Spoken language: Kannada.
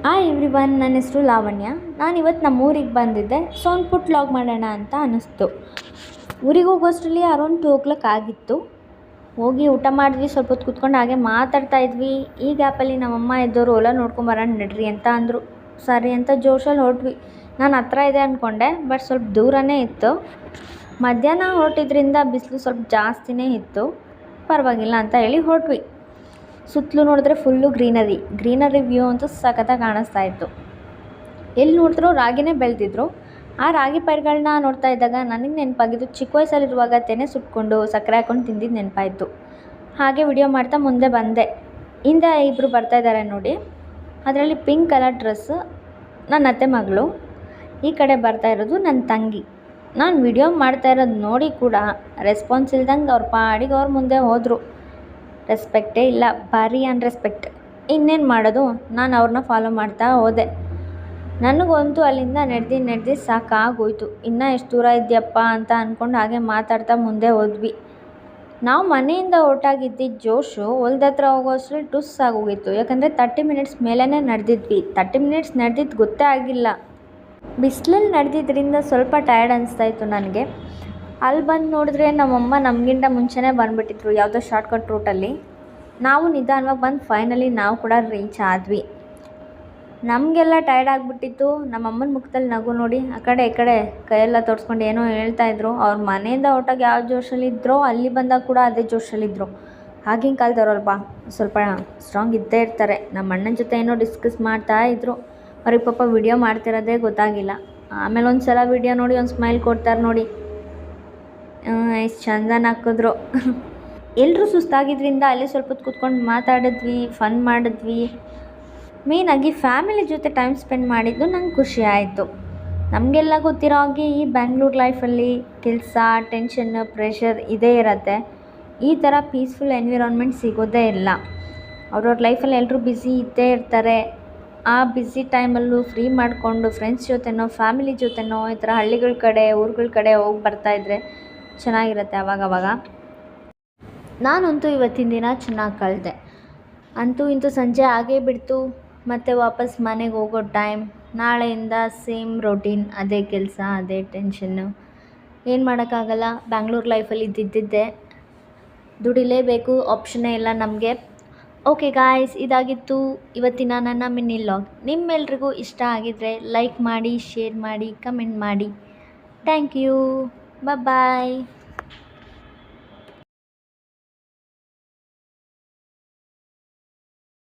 ಹಾಯ್ ಎವ್ರಿವನ್, ನನ್ನ ಹೆಸರು ಲಾವಣ್ಯ. ನಾನಿವತ್ತು ನಮ್ಮ ಊರಿಗೆ ಬಂದಿದ್ದೆ. ಸೊ ಒಂದು ಪುಟ್ ವ್ಲಾಗ್ ಮಾಡೋಣ ಅಂತ ಅನ್ನಿಸ್ತು. ಊರಿಗೆ ಹೋಗೋಷ್ಟರಲ್ಲಿ ಅರೌಂಡ್ 2 o'clock ಆಗಿತ್ತು. ಹೋಗಿ ಊಟ ಮಾಡಿದ್ವಿ, ಸ್ವಲ್ಪ ಹೊತ್ತು ಕೂತ್ಕೊಂಡು ಹಾಗೆ ಮಾತಾಡ್ತಾ ಇದ್ವಿ. ಈ ಗ್ಯಾಪಲ್ಲಿ ನಮ್ಮಮ್ಮ ಇದ್ದವರು ಹೊಲ ನೋಡ್ಕೊಂಬರೋಣ ನಡ್ರಿ ಅಂತ ಅಂದರು. ಸರಿ ಅಂತ ಜೋಶಲ್ಲಿ ಹೊರಟ್ವಿ. ನಾನು ಹತ್ರ ಇದೆ ಅಂದ್ಕೊಂಡೆ, ಬಟ್ ಸ್ವಲ್ಪ ದೂರನೇ ಇತ್ತು. ಮಧ್ಯಾಹ್ನ ಹೊರಟಿದ್ರಿಂದ ಬಿಸಿಲು ಸ್ವಲ್ಪ ಜಾಸ್ತಿನೇ ಇತ್ತು. ಪರವಾಗಿಲ್ಲ ಅಂತ ಹೇಳಿ ಹೊರಟ್ವಿ. ಸುತ್ತಲೂ ನೋಡಿದ್ರೆ ಫುಲ್ಲು ಗ್ರೀನರಿ ವ್ಯೂ ಅಂತೂ ಸಖತ್ತಾಗಿ ಕಾಣಿಸ್ತಾ ಇತ್ತು. ಎಲ್ಲಿ ನೋಡಿದ್ರೂ ರಾಗಿನೇ ಬೆಳೆದಿದ್ರು. ಆ ರಾಗಿ ಪೈರುಗಳನ್ನ ನೋಡ್ತಾ ಇದ್ದಾಗ ನನಗೆ ನೆನಪಾಗಿದ್ದು ಚಿಕ್ಕ ವಯಸ್ಸಲ್ಲಿರುವಾಗ ತೆನೆ ಸುಟ್ಕೊಂಡು ಸಕ್ಕರೆ ಹಾಕ್ಕೊಂಡು ತಿಂದಿದ್ದು ನೆನಪಾಯಿತು. ಹಾಗೆ ವಿಡಿಯೋ ಮಾಡ್ತಾ ಮುಂದೆ ಬಂದೆ. ಹಿಂದೆ ಇಬ್ಬರು ಬರ್ತಾಯಿದ್ದಾರೆ ನೋಡಿ. ಅದರಲ್ಲಿ ಪಿಂಕ್ ಕಲರ್ ಡ್ರೆಸ್ಸು ನನ್ನ ಅತ್ತೆ ಮಗಳು, ಈ ಕಡೆ ಬರ್ತಾ ಇರೋದು ನನ್ನ ತಂಗಿ. ನಾನು ವಿಡಿಯೋ ಮಾಡ್ತಾ ಇರೋದು ನೋಡಿ ಕೂಡ ರೆಸ್ಪಾನ್ಸ್ ಇಲ್ದಂಗೆ ಅವ್ರ ಪಾಡಿಗೆ ಅವ್ರ ಮುಂದೆ ಹೋದರು. ರೆಸ್ಪೆಕ್ಟೇ ಇಲ್ಲ, ಭಾರಿ ಅನ್ರೆಸ್ಪೆಕ್ಟ್. ಇನ್ನೇನು ಮಾಡೋದು, ನಾನು ಅವ್ರನ್ನ ಫಾಲೋ ಮಾಡ್ತಾ ಹೋದೆ. ನನಗಂತೂ ಅಲ್ಲಿಂದ ನಡೆದು ಸಾಕಾಗೋಯ್ತು. ಇನ್ನೂ ಎಷ್ಟು ದೂರ ಇದೆಯಪ್ಪ ಅಂತ ಅಂದ್ಕೊಂಡು ಹಾಗೆ ಮಾತಾಡ್ತಾ ಮುಂದೆ ಹೋದ್ವಿ. ನಾವು ಮನೆಯಿಂದ ಹೊರಟಾಗಿದ್ದಿದ್ದು ಜೋಶು ಹೊಲ್ದ ಹತ್ರ ಹೋಗೋಷ್ಟರಲ್ಲಿ ಟುಸ್ ಆಗೋಗಿತ್ತು. ಯಾಕಂದರೆ 30 minutes ಮೇಲೇ ನಡೆದಿದ್ವಿ. 30 minutes ನಡೆದಿದ್ದು ಗೊತ್ತೇ ಆಗಿಲ್ಲ. ಬಿಸಿಲಲ್ಲಿ ನಡೆದಿದ್ದರಿಂದ ಸ್ವಲ್ಪ ಟಯರ್ಡ್ ಅನಿಸ್ತಾಯಿತ್ತು ನನಗೆ. ಅಲ್ಲಿ ಬಂದು ನೋಡಿದ್ರೆ ನಮ್ಮಮ್ಮ ನಮಗಿಂತ ಮುಂಚೆನೇ ಬಂದುಬಿಟ್ಟಿದ್ರು ಯಾವುದೋ ಶಾರ್ಟ್ಕಟ್ ರೂಟಲ್ಲಿ. ನಾವು ನಿಧಾನವಾಗಿ ಬಂದು ಫೈನಲಿ ನಾವು ಕೂಡ ರೀಚ್ ಆದ್ವಿ. ನಮಗೆಲ್ಲ ಟಯರ್ಡ್ ಆಗಿಬಿಟ್ಟಿತ್ತು. ನಮ್ಮಮ್ಮನ ಮುಖದಲ್ಲಿ ನಗು ನೋಡಿ ಆ ಕಡೆ ಈ ಕಡೆ ಕೈಯೆಲ್ಲ ತೋರಿಸ್ಕೊಂಡು ಏನೋ ಹೇಳ್ತಾಯಿದ್ರು. ಅವ್ರ ಮನೆಯಿಂದ ಹೊರಟಾಗ ಯಾವ ಜೋಶಲ್ಲಿದ್ದರೋ ಅಲ್ಲಿ ಬಂದಾಗ ಕೂಡ ಅದೇ ಜೋಶಲ್ಲಿದ್ದರು. ಆಗಿನ ಕಾಲದವ್ರಲ್ವಾ, ಸ್ವಲ್ಪ ಸ್ಟ್ರಾಂಗ್ ಇದ್ದೇ ಇರ್ತಾರೆ. ನಮ್ಮ ಅಣ್ಣನ ಜೊತೆ ಏನೋ ಡಿಸ್ಕಸ್ ಮಾಡ್ತಾಯಿದ್ರು. ಅವ್ರಿಗೆ ಪಾಪ ವಿಡಿಯೋ ಮಾಡ್ತಿರೋದೇ ಗೊತ್ತಾಗಿಲ್ಲ. ಆಮೇಲೆ ಒಂದು ಸಲ ವಿಡಿಯೋ ನೋಡಿ ಒಂದು ಸ್ಮೈಲ್ ಕೊಡ್ತಾರೆ ನೋಡಿ, ಎಷ್ಟು ಚಂದನ ಹಾಕಿದ್ರು. ಎಲ್ಲರೂ ಸುಸ್ತಾಗಿದ್ದರಿಂದ ಅಲ್ಲೇ ಸ್ವಲ್ಪ ಹೊತ್ತು ಕೂತ್ಕೊಂಡು ಮಾತಾಡಿದ್ವಿ, ಫನ್ ಮಾಡಿದ್ವಿ. ಮೇಯ್ನಾಗಿ ಫ್ಯಾಮಿಲಿ ಜೊತೆ ಟೈಮ್ ಸ್ಪೆಂಡ್ ಮಾಡಿದ್ದು ನಂಗೆ ಖುಷಿ ಆಯಿತು. ನಮಗೆಲ್ಲ ಗೊತ್ತಿರೋ ಹಾಗೆ ಈ ಬ್ಯಾಂಗ್ಳೂರು ಲೈಫಲ್ಲಿ ಕೆಲಸ, ಟೆನ್ಷನ್, ಪ್ರೆಷರ್ ಇದೇ ಇರುತ್ತೆ. ಈ ಥರ ಪೀಸ್ಫುಲ್ ಎನ್ವಿರಾನ್ಮೆಂಟ್ ಸಿಗೋದೇ ಇಲ್ಲ. ಅವ್ರವ್ರ ಲೈಫಲ್ಲಿ ಎಲ್ಲರೂ ಬ್ಯುಸಿ ಇದ್ದೇ ಇರ್ತಾರೆ. ಆ ಬ್ಯುಸಿ ಟೈಮಲ್ಲೂ ಫ್ರೀ ಮಾಡಿಕೊಂಡು ಫ್ರೆಂಡ್ಸ್ ಜೊತೆನೋ ಫ್ಯಾಮಿಲಿ ಜೊತೆನೋ ಈ ಥರ ಹಳ್ಳಿಗಳ ಕಡೆ ಊರುಗಳ ಕಡೆ ಹೋಗಿ ಬರ್ತಾಯಿದ್ರೆ ಚೆನ್ನಾಗಿರುತ್ತೆ ಆವಾಗವಾಗ. ನಾನಂತೂ ಇವತ್ತಿನ ದಿನ ಚೆನ್ನಾಗಿ ಕಳೆದೆ. ಅಂತೂ ಇಂತೂ ಸಂಜೆ ಆಗೇ ಬಿಡ್ತು. ಮತ್ತು ವಾಪಸ್ ಮನೆಗೆ ಹೋಗೋ ಟೈಮ್. ನಾಳೆಯಿಂದ ಸೇಮ್ ರೊಟೀನ್, ಅದೇ ಕೆಲಸ, ಅದೇ ಟೆನ್ಷನ್ನು. ಏನು ಮಾಡೋಕ್ಕಾಗಲ್ಲ, ಬ್ಯಾಂಗ್ಳೂರು ಲೈಫಲ್ಲಿ ಇದ್ದಿದ್ದೆ. ದುಡಿಲೇಬೇಕು, ಆಪ್ಷನ್ನೇ ಇಲ್ಲ ನಮಗೆ. ಓಕೆ ಗಾಯ್ಸ್, ಇದಾಗಿತ್ತು ಇವತ್ತಿನ ನನ್ನ ಮಿನಿ ವ್ಲಾಗ್. ನಿಮ್ಮೆಲ್ರಿಗೂ ಇಷ್ಟ ಆಗಿದ್ದರೆ ಲೈಕ್ ಮಾಡಿ, ಶೇರ್ ಮಾಡಿ, ಕಮೆಂಟ್ ಮಾಡಿ. Thank you. ಬಾಯ್.